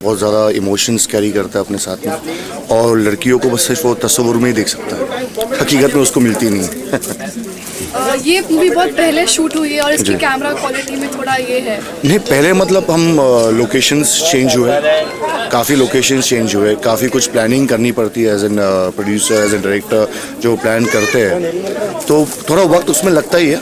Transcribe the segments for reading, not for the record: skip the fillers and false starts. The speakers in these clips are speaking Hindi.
बहुत ज़्यादा इमोशंस कैरी करता है अपने साथ में, और लड़कियों को बस सिर्फ वो तस्वुर में ही देख सकता है, हकीकत में उसको मिलती नहीं है। ये मूवी बहुत पहले शूट हुई है और इसकी जी। कैमरा क्वालिटी में थोड़ा ये है। नहीं, पहले मतलब हम लोकेशंस चेंज हुए, काफ़ी लोकेशंस चेंज हुए, काफ़ी कुछ प्लानिंग करनी पड़ती है as an producer, as an director जो प्लान करते हैं, तो थोड़ा वक्त उसमें लगता ही है,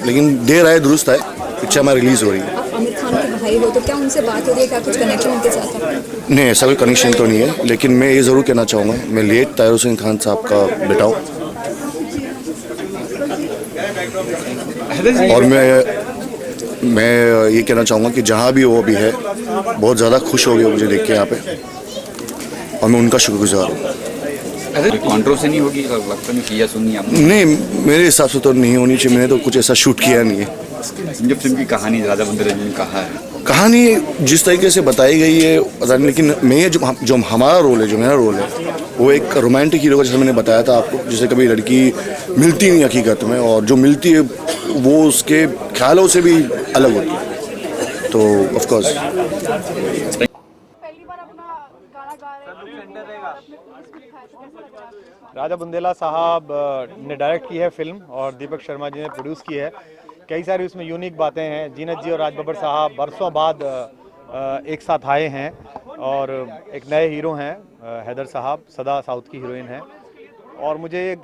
लेकिन देर आए दुरुस्त आए, पिक्चर हमारी रिलीज़ हो रही है। आमिर खान के भाई हो तो क्या उनसे बात हो रही है, क्या कुछ कनेक्शन उनके साथ है? नहीं, ऐसा कोई कनेक्शन तो नहीं है, लेकिन मैं ये ज़रूर कहना चाहूँगा, मैं लेट ताहिर हुसैन खान साहब का बेटा हूँ, और मैं ये कहना चाहूँगा कि जहाँ भी वो अभी है, बहुत ज़्यादा खुश हो गया मुझे देख के यहाँ पे, और मैं उनका शुक्रगुजार हूँ। कंट्रोवर्सी नहीं होगी, लगता नहीं किया सुनी आपने? नहीं, मेरे हिसाब से तो नहीं होनी चाहिए, मैंने तो कुछ ऐसा शूट किया नहीं है। जब फिल्म की कहानी राजा बंदर ने कहा है, कहानी जिस तरीके से बताई गई है पता नहीं, लेकिन मैं जो हमारा रोल है, जो मेरा रोल है, वो एक रोमांटिक हीरो का, जैसे मैंने बताया था आपको, जिसे कभी लड़की मिलती नहीं हकीकत में, और जो मिलती है वो उसके ख्यालों से भी अलग होती है, तो ऑफ कोर्स। राजा बुंदेला साहब ने डायरेक्ट की है फिल्म और दीपक शर्मा जी ने प्रोड्यूस की है। कई सारी उसमें यूनिक बातें हैं। जीनत जी और राज बब्बर साहब बरसों बाद एक साथ आए हैं और एक नए हीरो हैं, हैदर साहब, सदा साउथ की हीरोइन है। और मुझे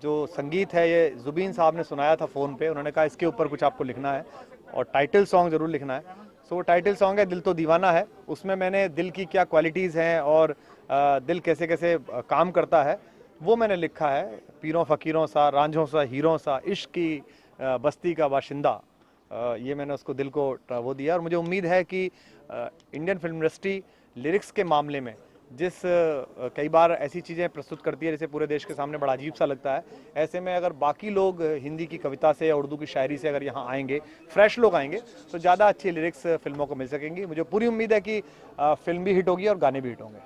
जो संगीत है ये जुबीन साहब ने सुनाया था फ़ोन पे, उन्होंने कहा इसके ऊपर कुछ आपको लिखना है और टाइटल सॉन्ग ज़रूर लिखना है। सो वो टाइटल सॉन्ग है दिल तो दीवाना है। उसमें मैंने दिल की क्या क्वालिटीज़ हैं और दिल कैसे कैसे काम करता है वो मैंने लिखा है। पीरों फ़कीरों सा, रांझों सा, हीरों सा, इश्क की बस्ती का बाशिंदा, ये मैंने उसको दिल को वो दिया। और मुझे उम्मीद है कि इंडियन फिल्म इंडस्ट्री लिरिक्स के मामले में जिस कई बार ऐसी चीज़ें प्रस्तुत करती है जैसे पूरे देश के सामने बड़ा अजीब सा लगता है, ऐसे में अगर बाकी लोग हिंदी की कविता से या उर्दू की शायरी से अगर यहाँ आएंगे, फ्रेश लोग आएंगे, तो ज़्यादा अच्छी लिरिक्स फिल्मों को मिल सकेंगी। मुझे पूरी उम्मीद है कि फिल्म भी हिट होगी और गाने भी हिट होंगे।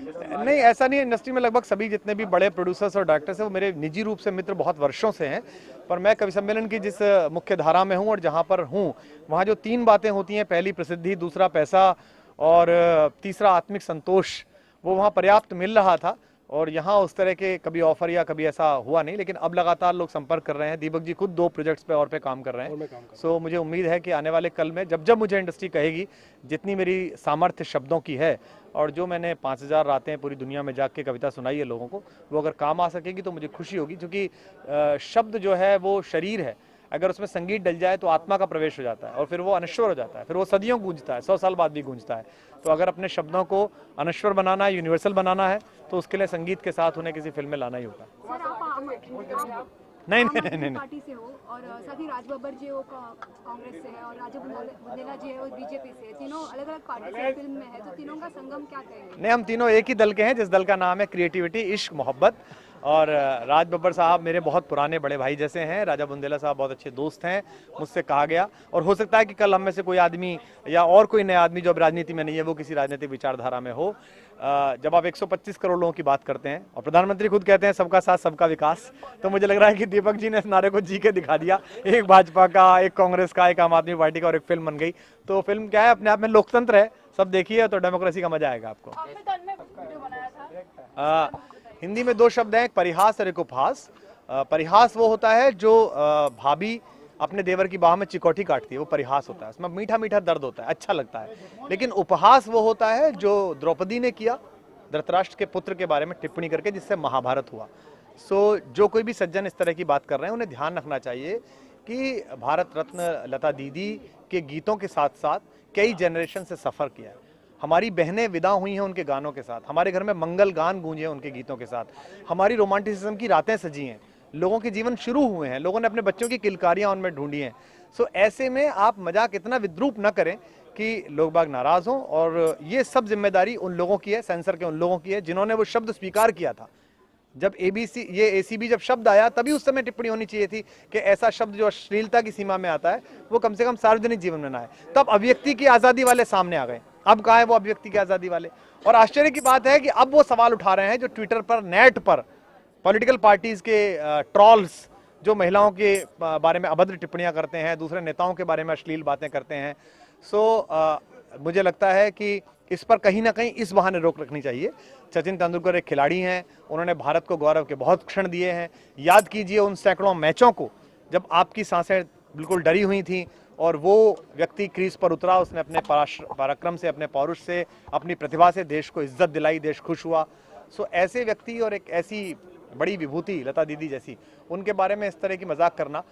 नहीं, ऐसा नहीं है। इंडस्ट्री में लगभग सभी जितने भी बड़े प्रोड्यूसर्स और डायरेक्टर्स हैं वो मेरे निजी रूप से मित्र बहुत वर्षों से हैं, पर मैं कवि सम्मेलन की जिस मुख्य धारा में हूँ और जहाँ पर हूँ वहाँ जो 3 बातें होती हैं, पहली प्रसिद्धि, दूसरा पैसा और तीसरा आत्मिक संतोष, वो वहाँ पर्याप्त मिल रहा था। और यहाँ उस तरह के कभी ऑफर या कभी ऐसा हुआ नहीं, लेकिन अब लगातार लोग संपर्क कर रहे हैं। दीपक जी खुद 2 प्रोजेक्ट्स पे और पे काम कर रहे हैं। सो मुझे उम्मीद है कि आने वाले कल में जब मुझे इंडस्ट्री कहेगी, जितनी मेरी सामर्थ्य शब्दों की है और जो मैंने 5000 रातें पूरी दुनिया में जाके कविता सुनाई है लोगों को, वो अगर काम आ सकेगी तो मुझे खुशी होगी। क्योंकि शब्द जो है वो शरीर है, अगर उसमें संगीत डल जाए तो आत्मा का प्रवेश हो जाता है और फिर वो अनश्वर हो जाता है, फिर वो सदियों गूंजता है, 100 साल बाद भी गूंजता है। तो अगर अपने शब्दों को अनश्वर बनाना है, यूनिवर्सल बनाना है, तो उसके लिए संगीत के साथ उन्हें किसी फिल्म में लाना ही होगा। नहीं पार्टी से हो और साथ ही राज बब्बर जी वो कांग्रेस से है और राजा बुंदेला जी है वो बीजेपी से है, तीनों अलग अलग पार्टी से फिल्म में है, तो तीनों का संगम क्या कहेंगे? नहीं, हम तीनों एक ही दल के हैं, जिस दल का नाम है क्रिएटिविटी, इश्क, मोहब्बत। और राज बब्बर साहब मेरे बहुत पुराने बड़े भाई जैसे हैं, राजा बुंदेला साहब बहुत अच्छे दोस्त हैं। मुझसे कहा गया, और हो सकता है कि कल हम में से कोई आदमी या और कोई नया आदमी जो अब राजनीति में नहीं है वो किसी राजनीतिक विचारधारा में हो। जब आप 125 करोड़ लोगों की बात करते हैं और प्रधानमंत्री खुद कहते हैं सबका साथ सबका विकास, तो मुझे लग रहा है कि दीपक जी ने इस नारे को जी के दिखा दिया। एक भाजपा का, एक कांग्रेस का, एक आम आदमी पार्टी का और एक फिल्म बन गई। तो फिल्म क्या है, अपने आप में लोकतंत्र है, सब देखिए तो डेमोक्रेसी का मजा आएगा आपको। हिंदी में 2 शब्द हैं, एक परिहास और एक उपहास। परिहास वो होता है जो भाभी अपने देवर की बाह में चिकोटी काटती है, वो परिहास होता है, उसमें मीठा मीठा दर्द होता है, अच्छा लगता है। लेकिन उपहास वो होता है जो द्रौपदी ने किया धृतराष्ट्र के पुत्र के बारे में टिप्पणी करके, जिससे महाभारत हुआ। सो जो कोई भी सज्जन इस तरह की बात कर रहे हैं उन्हें ध्यान रखना चाहिए कि भारत रत्न लता दीदी के गीतों के साथ साथ कई जनरेशन से सफ़र किया है। हमारी बहनें विदा हुई हैं उनके गानों के साथ, हमारे घर में मंगल गान गूंजे हैं उनके गीतों के साथ, हमारी रोमांटिसिज्म की रातें सजी हैं, लोगों के जीवन शुरू हुए हैं, लोगों ने अपने बच्चों की किलकारियां उनमें ढूंढी हैं। सो ऐसे में आप मजाक इतना विद्रूप न करें कि लोग बाग नाराज हों। और ये सब जिम्मेदारी उन लोगों की है, सेंसर के उन लोगों की है जिन्होंने वो शब्द स्वीकार किया था। जब ACB जब शब्द आया तभी उस समय टिप्पणी होनी चाहिए थी कि ऐसा शब्द जो अश्लीलता की सीमा में आता है वो कम से कम सार्वजनिक जीवन में ना आए। तब अभिव्यक्ति की आज़ादी वाले सामने आ गए, अब कहाँ है वो अभिव्यक्ति की आज़ादी वाले। और आश्चर्य की बात है कि अब वो सवाल उठा रहे हैं जो ट्विटर पर, नेट पर पॉलिटिकल पार्टीज के ट्रॉल्स जो महिलाओं के बारे में अभद्र टिप्पणियां करते हैं, दूसरे नेताओं के बारे में अश्लील बातें करते हैं, मुझे लगता है कि इस पर कहीं ना कहीं इस बहाने रोक रखनी चाहिए। सचिन तेंदुलकर एक खिलाड़ी हैं, उन्होंने भारत को गौरव के बहुत क्षण दिए हैं। याद कीजिए उन सैकड़ों मैचों को जब आपकी सांसें बिल्कुल डरी हुई थी और वो व्यक्ति क्रीज पर उतरा, उसने अपने पराक्रम से, अपने पौरुष से, अपनी प्रतिभा से देश को इज्जत दिलाई, देश खुश हुआ। ऐसे व्यक्ति और एक ऐसी बड़ी विभूति लता दीदी जैसी, उनके बारे में इस तरह की मजाक करना